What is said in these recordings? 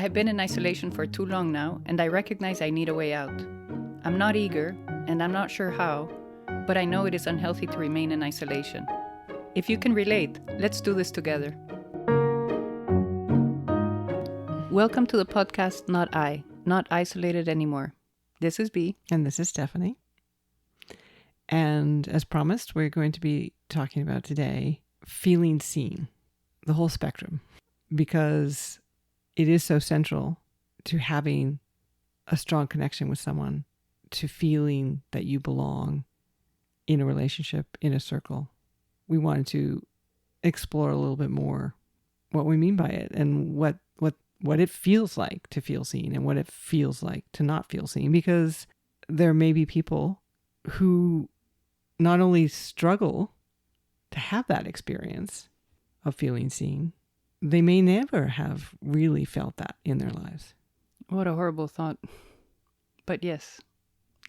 have been in isolation for too long now, and I recognize I need a way out. I'm not eager, and I'm not sure how, but I know it is unhealthy to remain in isolation. If you can relate, let's do this together. Welcome to the podcast Not I, Not Isolated Anymore. This is B. And this is Stephanie. And as promised, we're going to be talking about today feeling seen, the whole spectrum, because it is so central to having a strong connection with someone, to feeling that you belong in a relationship, in a circle. We wanted to explore a little bit more what we mean by it and what it feels like to feel seen and what it feels like to not feel seen, because there may be people who not only struggle to have that experience of feeling seen, they may never have really felt that in their lives. What a horrible thought. But yes,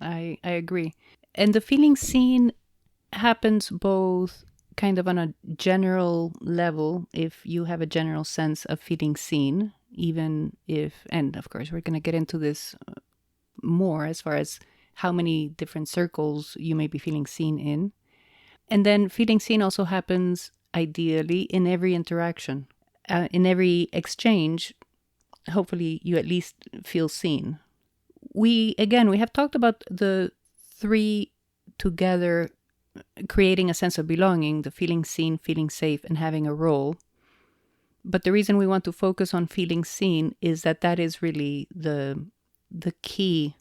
I agree. And the feeling seen happens both kind of on a general level, if you have a general sense of feeling seen, even if, and of course we're going to get into this more as far as how many different circles you may be feeling seen in. And then feeling seen also happens ideally in every interaction. In every exchange, hopefully you at least feel seen. We have talked about the three together creating a sense of belonging, the feeling seen, feeling safe, and having a role. But the reason we want to focus on feeling seen is that is really the key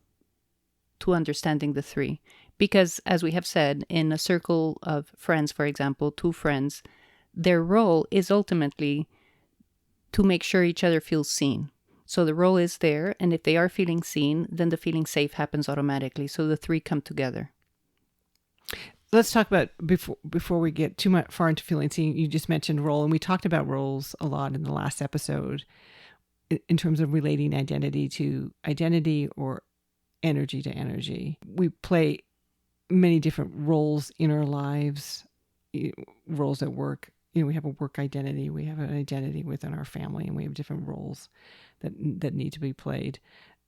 to understanding the three. Because as we have said, in a circle of friends, for example, two friends, their role is ultimately to make sure each other feels seen. So the role is there, and if they are feeling seen, then the feeling safe happens automatically. So the three come together. Let's talk about, before we get too much far into feeling seen, you just mentioned role, and we talked about roles a lot in the last episode in terms of relating identity to identity or energy to energy. We play many different roles in our lives, roles at work. We have a work identity, we have an identity within our family, and we have different roles that need to be played.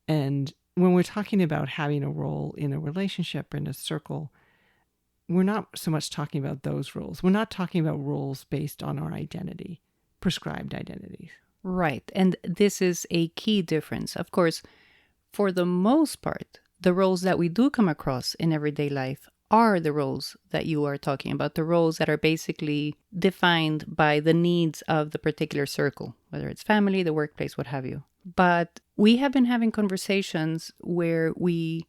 And when we're talking about having a role in a relationship, in a circle, we're not so much talking about those roles. We're not talking about roles based on our identity, prescribed identities. Right. And this is a key difference. Of course, for the most part, the roles that we do come across in everyday life are the roles that you are talking about, the roles that are basically defined by the needs of the particular circle, whether it's family, the workplace, what have you. But we have been having conversations where we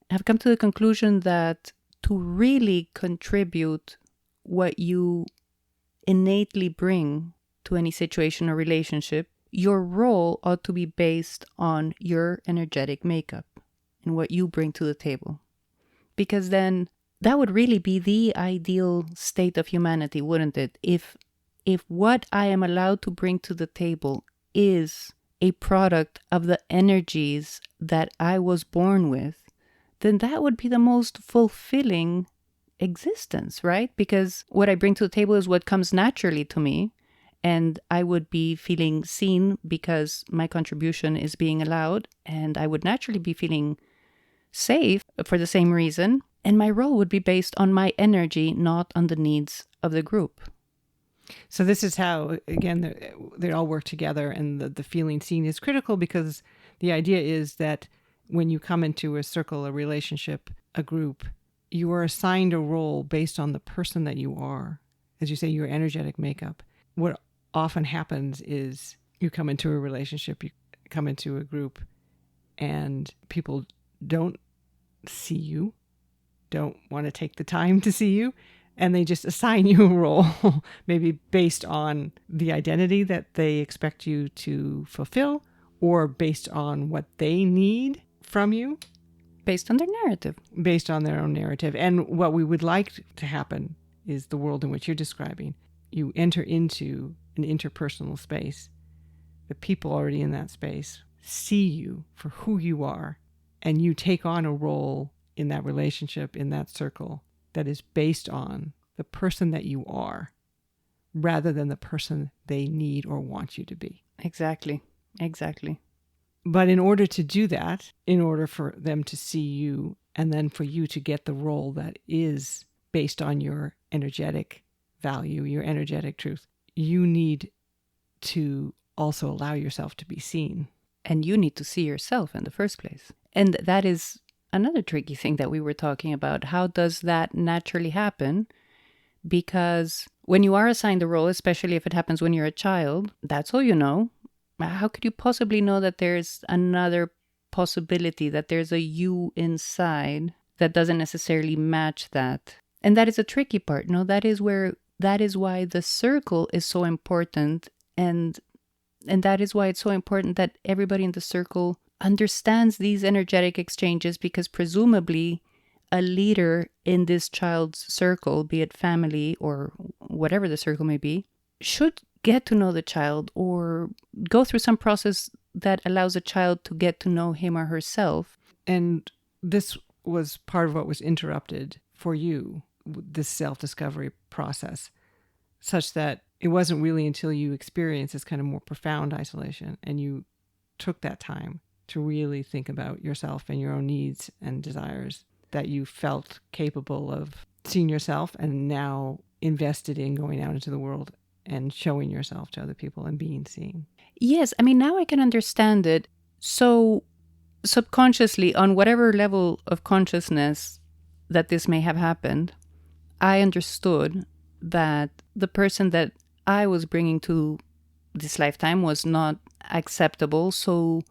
have come to the conclusion that to really contribute what you innately bring to any situation or relationship, your role ought to be based on your energetic makeup and what you bring to the table. Because then that would really be the ideal state of humanity, wouldn't it? If what I am allowed to bring to the table is a product of the energies that I was born with, then that would be the most fulfilling existence, right? Because what I bring to the table is what comes naturally to me, and I would be feeling seen because my contribution is being allowed, and I would naturally be feeling safe for the same reason. And my role would be based on my energy, not on the needs of the group. So this is how, again, they all work together, and the feeling seen is critical, because the idea is that when you come into a circle, a relationship, a group, you are assigned a role based on the person that you are. As you say, your energetic makeup. What often happens is you come into a relationship, you come into a group, and people don't see you, don't want to take the time to see you, and they just assign you a role, maybe based on the identity that they expect you to fulfill, or based on what they need from you. Based on their narrative. Based on their own narrative. And what we would like to happen is the world in which you're describing. You enter into an interpersonal space. The people already in that space see you for who you are, and you take on a role in that relationship, in that circle, that is based on the person that you are, rather than the person they need or want you to be. Exactly. But in order to do that, in order for them to see you and then for you to get the role that is based on your energetic value, your energetic truth, you need to also allow yourself to be seen. And you need to see yourself in the first place. And that is another tricky thing that we were talking about. How does that naturally happen? Because when you are assigned a role, especially if it happens when you're a child, that's all you know. How could you possibly know that there's another possibility, that there's a you inside that doesn't necessarily match that? And that is a tricky part. No, that is why the circle is so important. And that is why it's so important that everybody in the circle understands these energetic exchanges, because presumably a leader in this child's circle, be it family or whatever the circle may be, should get to know the child or go through some process that allows a child to get to know him or herself. And this was part of what was interrupted for you, this self-discovery process, such that it wasn't really until you experienced this kind of more profound isolation and you took that time to really think about yourself and your own needs and desires that you felt capable of seeing yourself and now invested in going out into the world and showing yourself to other people and being seen. Yes, I mean, now I can understand it. So subconsciously, on whatever level of consciousness that this may have happened, I understood that the person that I was bringing to this lifetime was not acceptable. So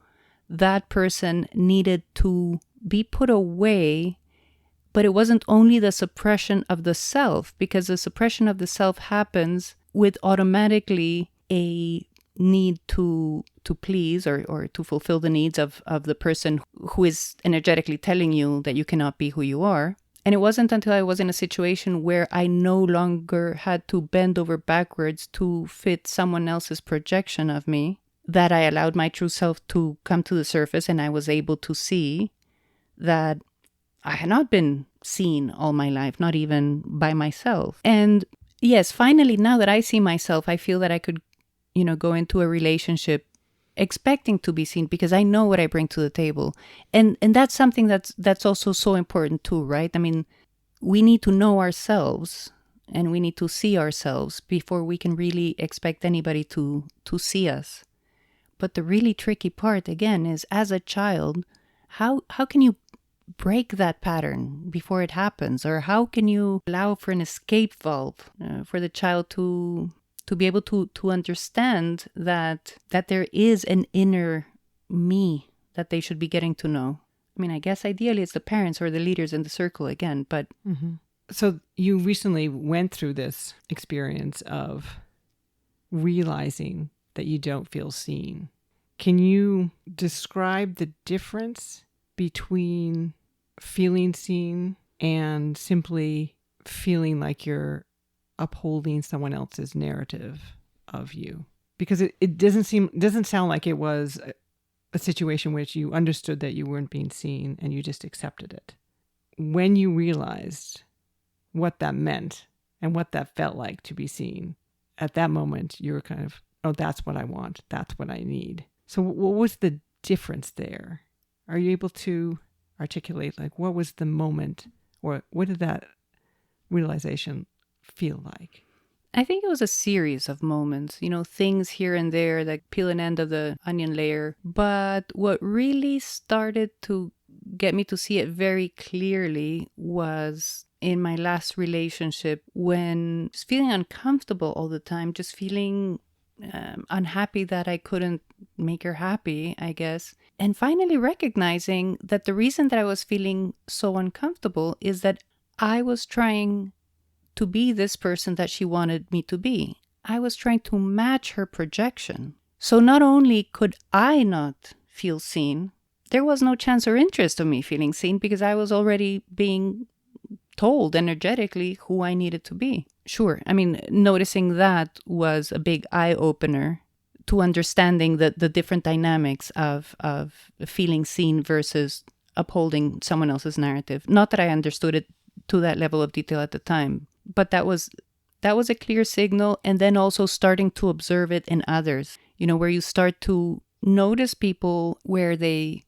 that person needed to be put away. But it wasn't only the suppression of the self, because the suppression of the self happens with automatically a need to please or to fulfill the needs of the person who is energetically telling you that you cannot be who you are. And it wasn't until I was in a situation where I no longer had to bend over backwards to fit someone else's projection of me that I allowed my true self to come to the surface, and I was able to see that I had not been seen all my life, not even by myself. And yes, finally, now that I see myself, I feel that I could, go into a relationship expecting to be seen, because I know what I bring to the table. And that's something that's also so important too, right? I mean, we need to know ourselves and we need to see ourselves before we can really expect anybody to see us. But the really tricky part, again, is as a child, how can you break that pattern before it happens? Or how can you allow for an escape valve for the child to be able to understand that there is an inner me that they should be getting to know? I mean, I guess ideally it's the parents or the leaders in the circle again, but... Mm-hmm. So you recently went through this experience of realizing that you don't feel seen. Can you describe the difference between feeling seen and simply feeling like you're upholding someone else's narrative of you? Because it doesn't sound like it was a situation which you understood that you weren't being seen and you just accepted it. When you realized what that meant and what that felt like to be seen, at that moment you were kind of, oh, that's what I want, that's what I need. So what was the difference there? Are you able to articulate, like, what was the moment, or what did that realization feel like? I think it was a series of moments, things here and there that peel an end of the onion layer. But what really started to get me to see it very clearly was in my last relationship, when just feeling uncomfortable all the time, just feeling unhappy that I couldn't make her happy, I guess. And finally recognizing that the reason that I was feeling so uncomfortable is that I was trying to be this person that she wanted me to be. I was trying to match her projection. So not only could I not feel seen, there was no chance or interest of me feeling seen, because I was already being told energetically who I needed to be. Sure, I mean, noticing that was a big eye-opener to understanding the different dynamics of feeling seen versus upholding someone else's narrative. Not that I understood it to that level of detail at the time, but that was a clear signal. And then also starting to observe it in others, where you start to notice people where they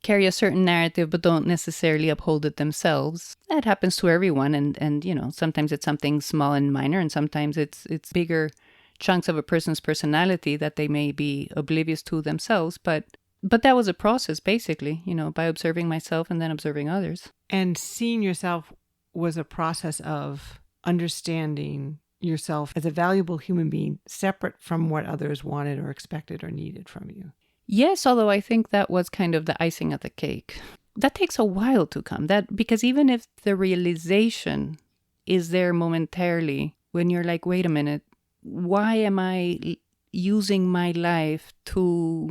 carry a certain narrative but don't necessarily uphold it themselves. That happens to everyone, and sometimes it's something small and minor, and sometimes it's bigger chunks of a person's personality that they may be oblivious to themselves. But that was a process, basically, by observing myself and then observing others. And seeing yourself was a process of understanding yourself as a valuable human being, separate from what others wanted or expected or needed from you. Yes, although I think that was kind of the icing of the cake. That takes a while to come. Because even if the realization is there momentarily, when you're like, wait a minute, why am I using my life to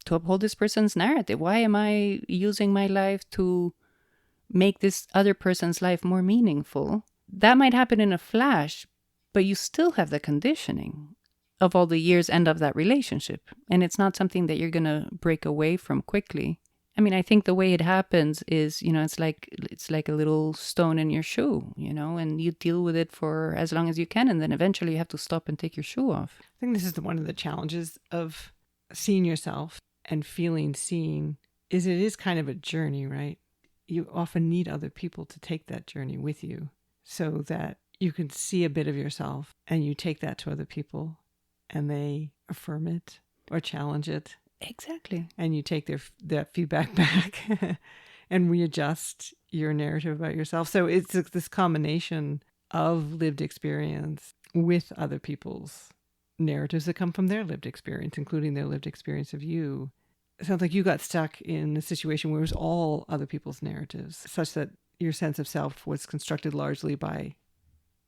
uphold this person's narrative? Why am I using my life to make this other person's life more meaningful? That might happen in a flash, but you still have the conditioning of all the years and of that relationship. And it's not something that you're going to break away from quickly. I mean, I think the way it happens is, it's like a little stone in your shoe, and you deal with it for as long as you can. And then eventually you have to stop and take your shoe off. I think this is one of the challenges of seeing yourself and feeling seen is it is kind of a journey, right? You often need other people to take that journey with you so that you can see a bit of yourself and you take that to other people and they affirm it or challenge it. Exactly. And you take that feedback back and readjust your narrative about yourself. So it's this combination of lived experience with other people's narratives that come from their lived experience, including their lived experience of you. It sounds like you got stuck in a situation where it was all other people's narratives, such that your sense of self was constructed largely by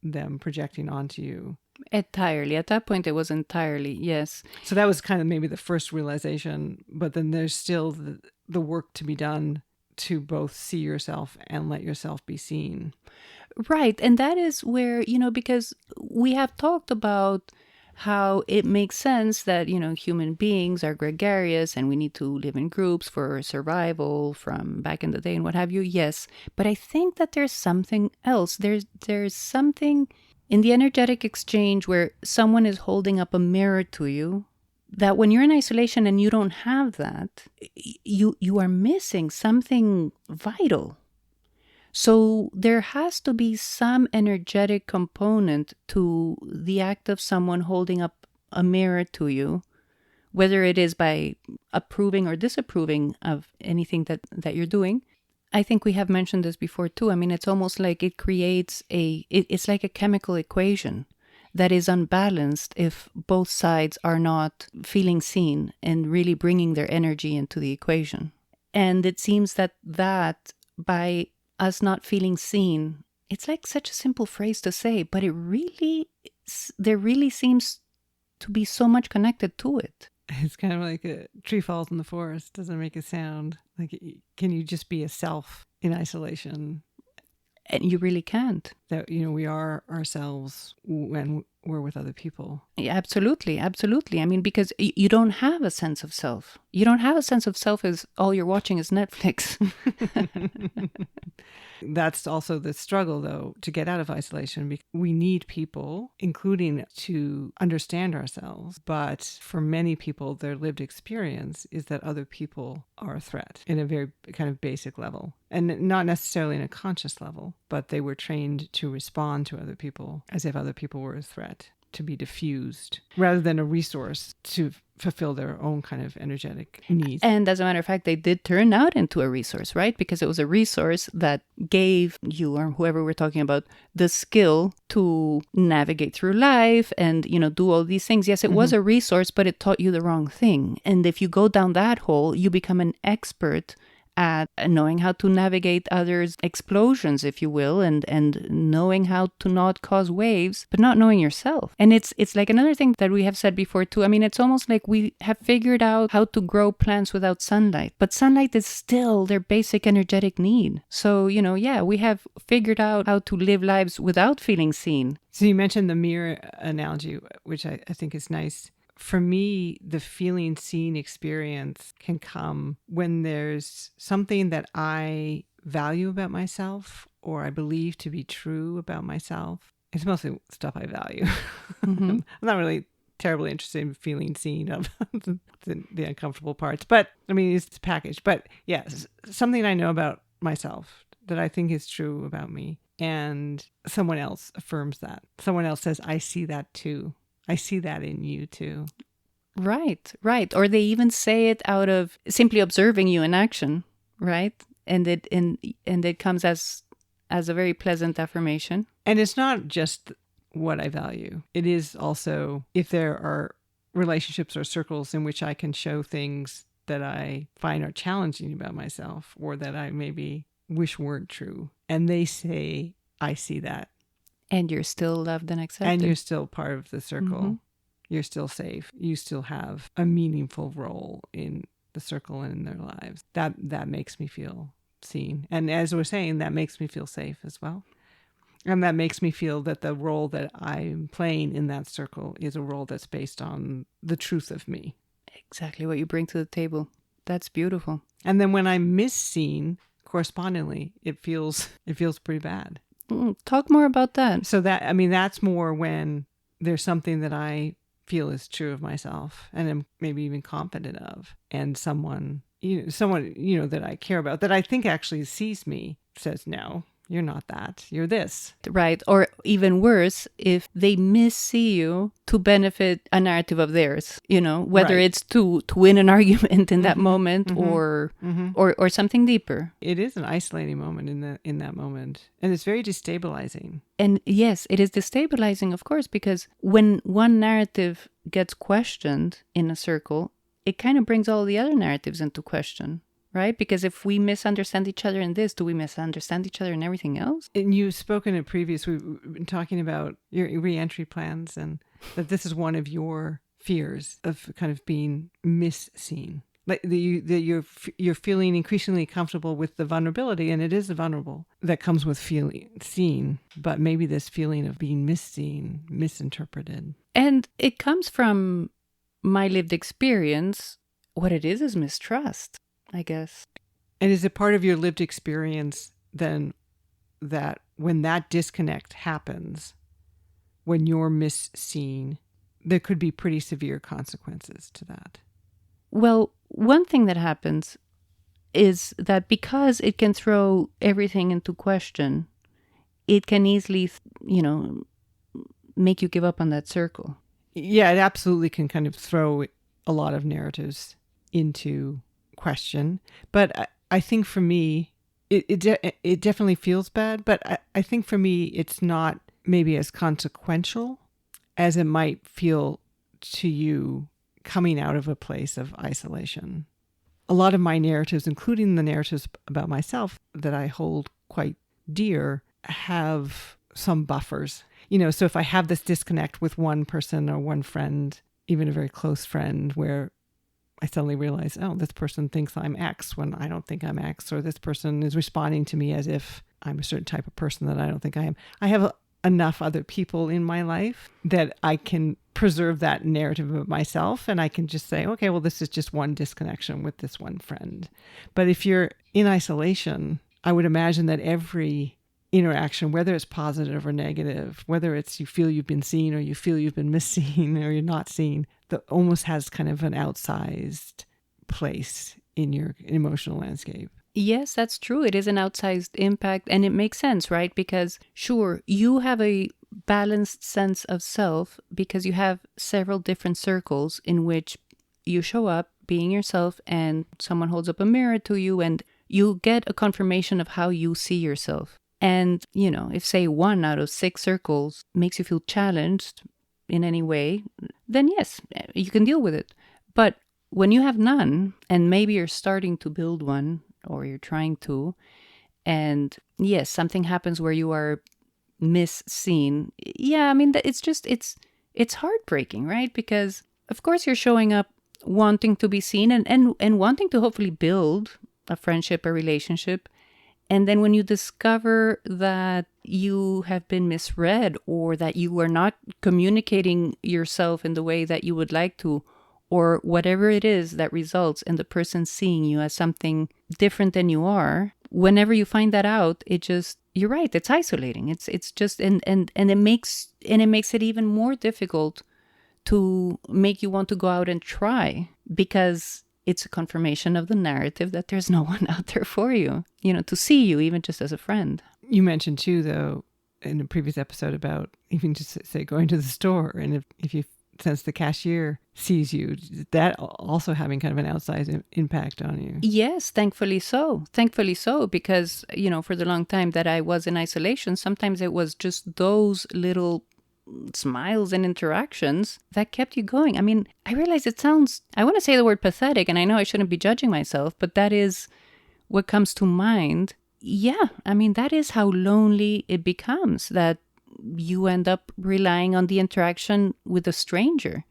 them projecting onto you. Entirely. At that point, it was entirely, yes. So that was kind of maybe the first realization, but then there's still the work to be done to both see yourself and let yourself be seen. Right. And that is where, because we have talked about how it makes sense that, human beings are gregarious and we need to live in groups for survival from back in the day and what have you. Yes. But I think that there's something else. There's something in the energetic exchange where someone is holding up a mirror to you, that when you're in isolation and you don't have that, you are missing something vital. So there has to be some energetic component to the act of someone holding up a mirror to you, whether it is by approving or disapproving of anything that you're doing. I think we have mentioned this before too. I mean, it's almost like it creates it's like a chemical equation that is unbalanced if both sides are not feeling seen and really bringing their energy into the equation. And it seems that by us not feeling seen, it's like such a simple phrase to say, but there really seems to be so much connected to it. It's kind of like a tree falls in the forest, doesn't make a sound. Like, can you just be a self in isolation? And you really can't. That, we are ourselves when we're with other people. Yeah, absolutely. Absolutely. I mean, because you don't have a sense of self. You don't have a sense of self as all you're watching is Netflix. That's also the struggle, though, to get out of isolation, because we need people, including to understand ourselves. But for many people, their lived experience is that other people are a threat in a very kind of basic level, and not necessarily in a conscious level, but they were trained to respond to other people as if other people were a threat, to be diffused rather than a resource to fulfill their own kind of energetic needs. And as a matter of fact, they did turn out into a resource, right? Because it was a resource that gave you or whoever we're talking about the skill to navigate through life and, do all these things. Yes, it was a resource, but it taught you the wrong thing. And if you go down that hole, you become an expert at knowing how to navigate others' explosions, if you will, and knowing how to not cause waves, but not knowing yourself. And it's like another thing that we have said before too. I mean, it's almost like we have figured out how to grow plants without sunlight, but sunlight is still their basic energetic need. So, we have figured out how to live lives without feeling seen. So you mentioned the mirror analogy, which I think is nice. For me, the feeling seen experience can come when there's something that I value about myself or I believe to be true about myself. It's mostly stuff I value. I'm not really terribly interested in feeling seen of the uncomfortable parts. But I mean, it's packaged. But yes, something I know about myself that I think is true about me, and someone else affirms that. Someone else says, I see that too. I see that in you too. Right, right. Or they even say it out of simply observing you in action, right? And it comes as a very pleasant affirmation. And it's not just what I value. It is also if there are relationships or circles in which I can show things that I find are challenging about myself or that I maybe wish weren't true. And they say, I see that. And you're still loved and accepted. And you're still part of the circle. Mm-hmm. You're still safe. You still have a meaningful role in the circle and in their lives. That makes me feel seen. And as we're saying, that makes me feel safe as well. And that makes me feel that the role that I'm playing in that circle is a role that's based on the truth of me. Exactly what you bring to the table. That's beautiful. And then when I'm misseen, correspondingly, it feels pretty bad. Talk more about that. So that's more when there's something that I feel is true of myself and am maybe even confident of, and someone that I care about, that I think actually sees me, says, no, you're not that, you're this. Right. Or even worse, if they missee you to benefit a narrative of theirs, whether right. it's to win an argument in that moment or something deeper. It is an isolating moment in that moment. And it's very destabilizing. And yes, it is destabilizing, of course, because when one narrative gets questioned in a circle, it kind of brings all the other narratives into question. Right? Because if we misunderstand each other in this, do we misunderstand each other in everything else? And you've spoken in we've been talking about your re-entry plans, and that this is one of your fears of kind of being misseen. Like you're feeling increasingly comfortable with the vulnerability, and it is the vulnerable that comes with feeling seen, but maybe this feeling of being misseen, misinterpreted. And it comes from my lived experience. What it is mistrust, I guess. And is it part of your lived experience then that when that disconnect happens, when you're misseen, there could be pretty severe consequences to that? Well, one thing that happens is that because it can throw everything into question, it can easily, make you give up on that circle. Yeah, it absolutely can kind of throw a lot of narratives into question. But I think for me, it definitely feels bad, but I think for me, it's not maybe as consequential as it might feel to you coming out of a place of isolation. A lot of my narratives, including the narratives about myself that I hold quite dear, have some buffers. So if I have this disconnect with one person or one friend, even a very close friend, where I suddenly realize, oh, this person thinks I'm X when I don't think I'm X, or this person is responding to me as if I'm a certain type of person that I don't think I am. I have enough other people in my life that I can preserve that narrative of myself, and I can just say, okay, well, this is just one disconnection with this one friend. But if you're in isolation, I would imagine that every interaction, whether it's positive or negative, whether it's you feel you've been seen or you feel you've been misseen or you're not seen, that almost has kind of an outsized place in your emotional landscape. Yes, that's true. It is an outsized impact, and it makes sense, right? Because sure, you have a balanced sense of self because you have several different circles in which you show up being yourself, and someone holds up a mirror to you and you get a confirmation of how you see yourself. And, if say 1 out of 6 circles makes you feel challenged in any way, then yes, you can deal with it. But when you have none, and maybe you're starting to build one, or you're trying to, and yes, something happens where you are misseen. Yeah, I mean, it's heartbreaking, right? Because of course you're showing up wanting to be seen and wanting to hopefully build a friendship, a relationship. And then when you discover that you have been misread, or that you are not communicating yourself in the way that you would like to, or whatever it is that results in the person seeing you as something different than you are, whenever you find that out, you're right, it's isolating. It's just, and it makes it even more difficult to make you want to go out and try, because it's a confirmation of the narrative that there's no one out there for you, to see you, even just as a friend. You mentioned too, though, in a previous episode about even just say going to the store, and if you sense the cashier sees you, that also having kind of an outsized impact on you. Yes, thankfully so. Thankfully so, because, for the long time that I was in isolation, sometimes it was just those little smiles and interactions that kept you going. I mean, I realize it sounds, I want to say the word pathetic, and I know I shouldn't be judging myself, but that is what comes to mind. Yeah, I mean, that is how lonely it becomes, that you end up relying on the interaction with a stranger.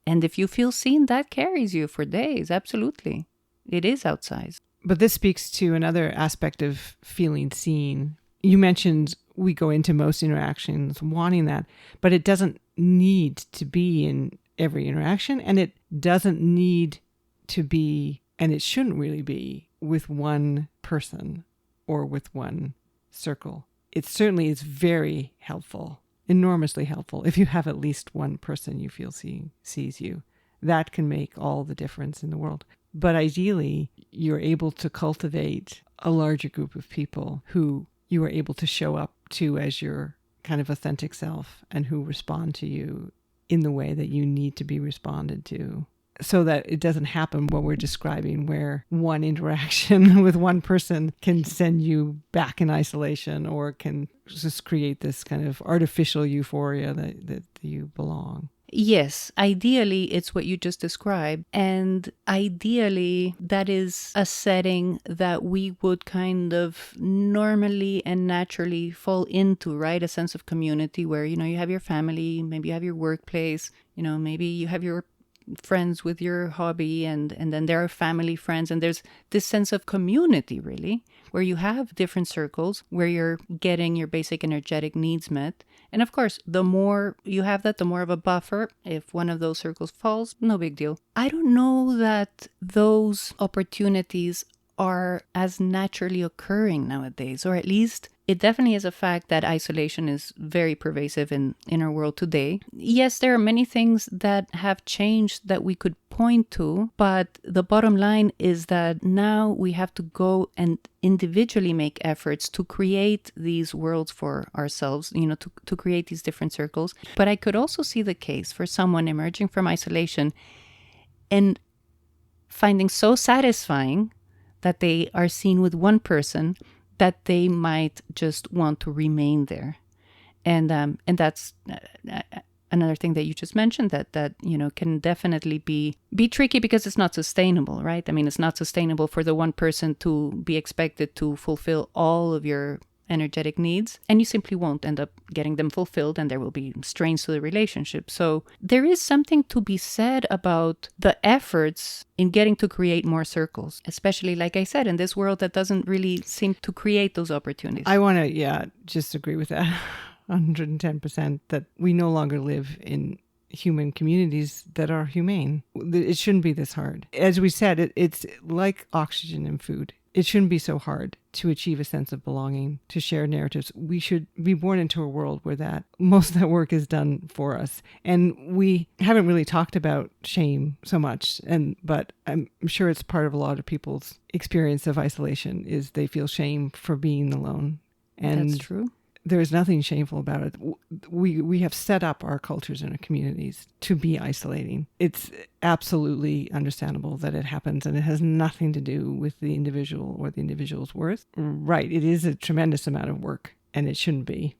And if you feel seen, that carries you for days. Absolutely. It is outsized. But this speaks to another aspect of feeling seen. You mentioned we go into most interactions wanting that, but it doesn't need to be in every interaction, and it doesn't need to be, and it shouldn't really be, with one person or with one circle. It certainly is very helpful, enormously helpful, if you have at least one person you feel sees you. That can make all the difference in the world. But ideally, you're able to cultivate a larger group of people who you are able to show up to as your kind of authentic self, and who respond to you in the way that you need to be responded to, so that it doesn't happen what we're describing, where one interaction with one person can send you back in isolation, or can just create this kind of artificial euphoria that you belong. Yes, ideally, it's what you just described. And ideally, that is a setting that we would kind of normally and naturally fall into, right? A sense of community where, you have your family, maybe you have your workplace, maybe you have your friends with your hobby, and then there are family friends, and there's this sense of community, really, where you have different circles where you're getting your basic energetic needs met. And of course, the more you have that, the more of a buffer. If one of those circles falls, no big deal. I don't know that those opportunities are as naturally occurring nowadays, or at least it definitely is a fact that isolation is very pervasive in our world today. Yes, there are many things that have changed that we could point to, but the bottom line is that now we have to go and individually make efforts to create these worlds for ourselves, to create these different circles. But I could also see the case for someone emerging from isolation and finding so satisfying that they are seen with one person that they might just want to remain there. And that's another thing that you just mentioned, that can definitely be tricky, because it's not sustainable, right? I mean, it's not sustainable for the one person to be expected to fulfill all of your energetic needs, and you simply won't end up getting them fulfilled, and there will be strains to the relationship. So there is something to be said about the efforts in getting to create more circles, especially, like I said, in this world that doesn't really seem to create those opportunities. I want to, just agree with that 110%, that we no longer live in human communities that are humane. It shouldn't be this hard. As we said, it's like oxygen and food. It shouldn't be so hard to achieve a sense of belonging, to share narratives. We should be born into a world where most of that work is done for us. And we haven't really talked about shame so much, but I'm sure it's part of a lot of people's experience of isolation, is they feel shame for being alone. And that's true. There's nothing shameful about it. We have set up our cultures and our communities to be isolating. It's absolutely understandable that it happens, and it has nothing to do with the individual or the individual's worth. Right. It is a tremendous amount of work, and it shouldn't be.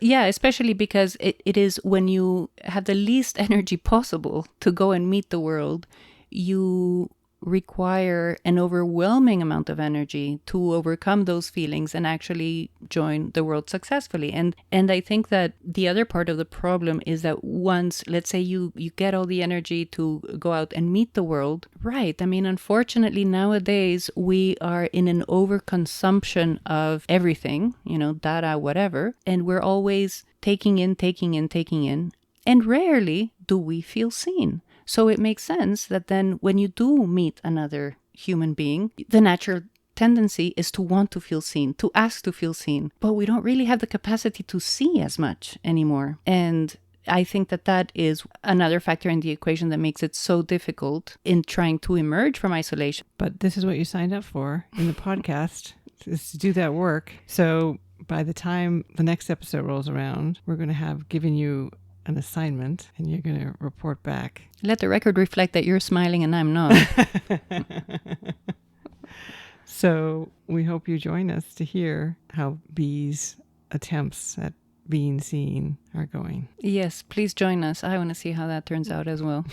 Yeah, especially because it is when you have the least energy possible to go and meet the world, you require an overwhelming amount of energy to overcome those feelings and actually join the world successfully. And I think that the other part of the problem is that once, let's say you get all the energy to go out and meet the world, right? I mean, unfortunately, nowadays we are in an overconsumption of everything, data, whatever, and we're always taking in, and rarely do we feel seen. So it makes sense that then when you do meet another human being, the natural tendency is to want to feel seen, to ask to feel seen. But we don't really have the capacity to see as much anymore. And I think that that is another factor in the equation that makes it so difficult in trying to emerge from isolation. But this is what you signed up for in the podcast, is to do that work. So by the time the next episode rolls around, we're going to have given you an assignment and you're going to report back. Let the record reflect that you're smiling and I'm not. So we hope you join us to hear how B's attempts at being seen are going. Yes, please join us. I want to see how that turns out as well.